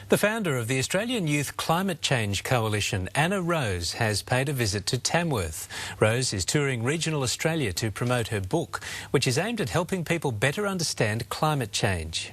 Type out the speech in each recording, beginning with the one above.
The founder of the Australian Youth Climate Change Coalition, Anna Rose, has paid a visit to Tamworth. Rose is touring regional Australia to promote her book, which is aimed at helping people better understand climate change.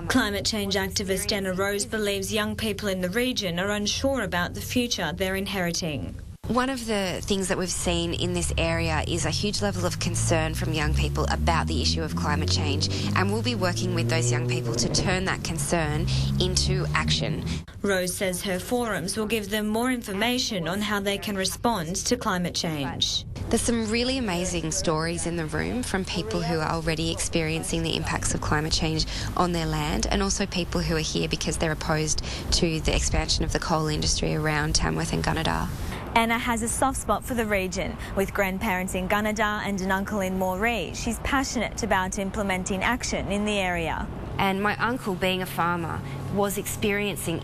Climate change activist Anna Rose believes young people in the region are unsure about the future they're inheriting. One of the things that we've seen in this area is a huge level of concern from young people about the issue of climate change, and we'll be working with those young people to turn that concern into action. Rose says her forums will give them more information on how they can respond to climate change. There's some really amazing stories in the room from people who are already experiencing the impacts of climate change on their land, and also people who are here because they're opposed to the expansion of the coal industry around Tamworth and Gunnedah. Anna has a soft spot for the region. With grandparents in Gunnedah and an uncle in Moree, she's passionate about implementing action in the area. And my uncle, being a farmer, is experiencing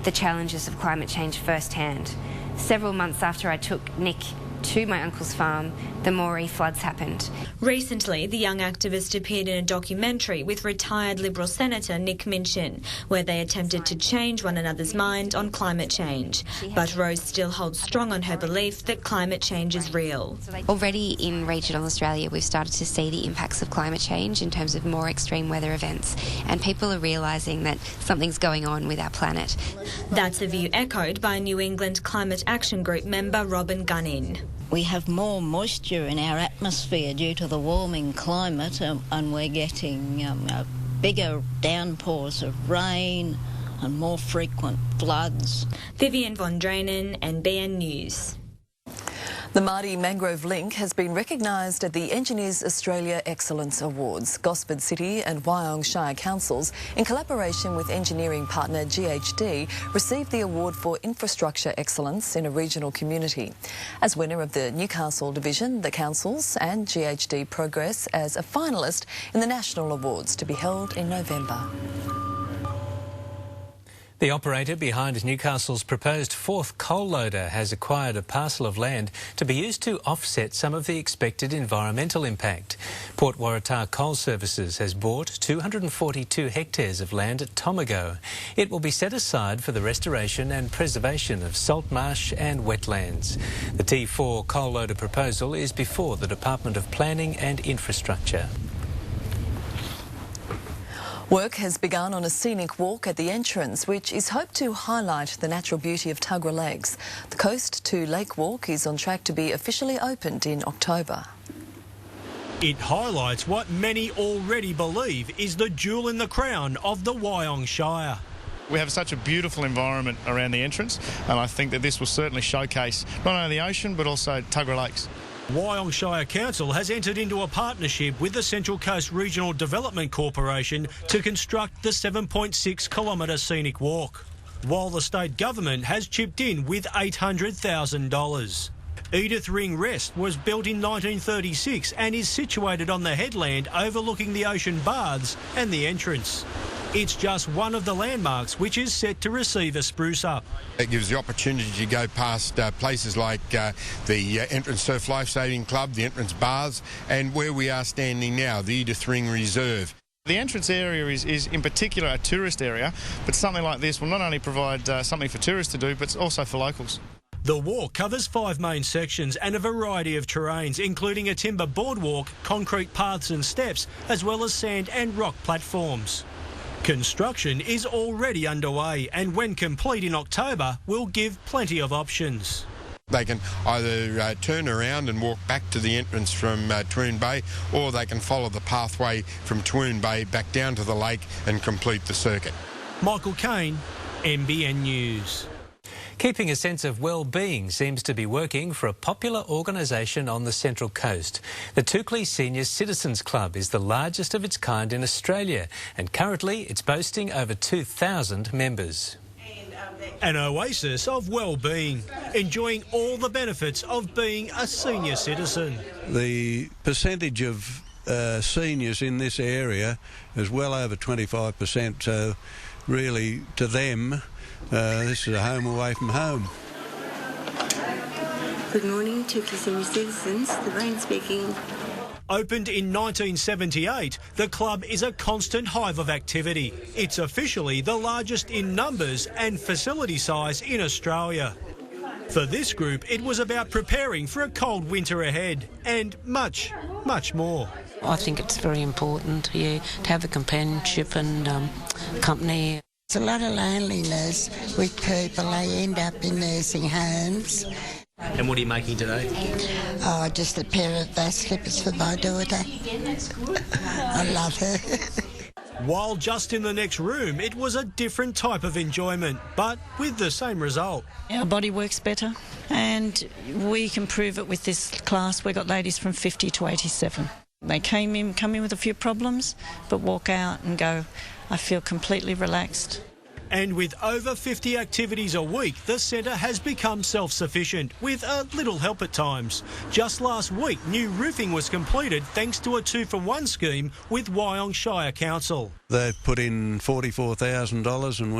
the challenges of climate change firsthand. Several months after I took Nick to my uncle's farm, the Moree floods happened. Recently, the young activist appeared in a documentary with retired Liberal Senator Nick Minchin, where they attempted to change one another's mind on climate change. But Rose still holds strong on her belief that climate change is real. Already in regional Australia, we've started to see the impacts of climate change in terms of more extreme weather events, and people are realising that something's going on with our planet. That's a view echoed by New England Climate Action Group member Robin Gunnin. We have more moisture in our atmosphere due to the warming climate, and we're getting bigger downpours of rain and more frequent floods. Vivian von Drainen, NBN News. The Mardi Mangrove Link has been recognised at the Engineers Australia Excellence Awards. Gosford City and Wyong Shire Councils, in collaboration with engineering partner GHD, received the award for infrastructure excellence in a regional community. As winner of the Newcastle division, the councils and GHD progress as a finalist in the National Awards to be held in November. The operator behind Newcastle's proposed fourth coal loader has acquired a parcel of land to be used to offset some of the expected environmental impact. Port Waratah Coal Services has bought 242 hectares of land at Tomago. It will be set aside for the restoration and preservation of salt marsh and wetlands. The T4 coal loader proposal is before the Department of Planning and Infrastructure. Work has begun on a scenic walk at the entrance, which is hoped to highlight the natural beauty of Tuggerah Lakes. The Coast to Lake Walk is on track to be officially opened in October. It highlights what many already believe is the jewel in the crown of the Wyong Shire. We have such a beautiful environment around the entrance, and I think that this will certainly showcase not only the ocean but also Tuggerah Lakes. Wyong Shire Council has entered into a partnership with the Central Coast Regional Development Corporation to construct the 7.6 kilometre scenic walk, while the state government has chipped in with $800,000. Edith Ring Rest was built in 1936 and is situated on the headland overlooking the ocean baths and the entrance. It's just one of the landmarks which is set to receive a spruce up. It gives the opportunity to go past places like the Entrance Surf Lifesaving Club, the Entrance Baths, and where we are standing now, the Edith Ring Reserve. The entrance area is in particular a tourist area, but something like this will not only provide something for tourists to do, but also for locals. The walk covers 5 main sections and a variety of terrains, including a timber boardwalk, concrete paths and steps, as well as sand and rock platforms. Construction is already underway, and when complete in October, will give plenty of options. They can either turn around and walk back to the entrance from Twoon Bay, or they can follow the pathway from Twoon Bay back down to the lake and complete the circuit. Michael Kane, NBN News. Keeping a sense of well-being seems to be working for a popular organisation on the Central Coast. The Toukley Senior Citizens Club is the largest of its kind in Australia, and currently it's boasting over 2,000 members. An oasis of well-being, enjoying all the benefits of being a senior citizen. The percentage of seniors in this area is well over 25%, so really to them this is a home away from home. Good morning, Toukley Senior Citizens. Lorraine speaking. Opened in 1978, the club is a constant hive of activity. It's officially the largest in numbers and facility size in Australia. For this group, it was about preparing for a cold winter ahead and much, much more. I think it's very important, to have the companionship and company. It's a lot of loneliness with people. They end up in nursing homes. And what are you making today? Oh, just a pair of those slippers for my daughter. I love her. While just in the next room, it was a different type of enjoyment, but with the same result. Our body works better, and we can prove it with this class. We've got ladies from 50 to 87. They come in with a few problems, but walk out and go, I feel completely relaxed. And with over 50 activities a week, the centre has become self-sufficient, with a little help at times. Just last week, new roofing was completed thanks to a 2-for-1 scheme with Wyong Shire Council. They've put in $44,000 and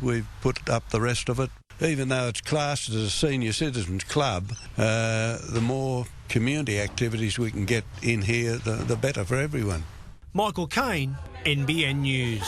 we've put up the rest of it. Even though it's classed as a senior citizens club, the more community activities we can get in here, the better for everyone. Michael Kane, NBN News.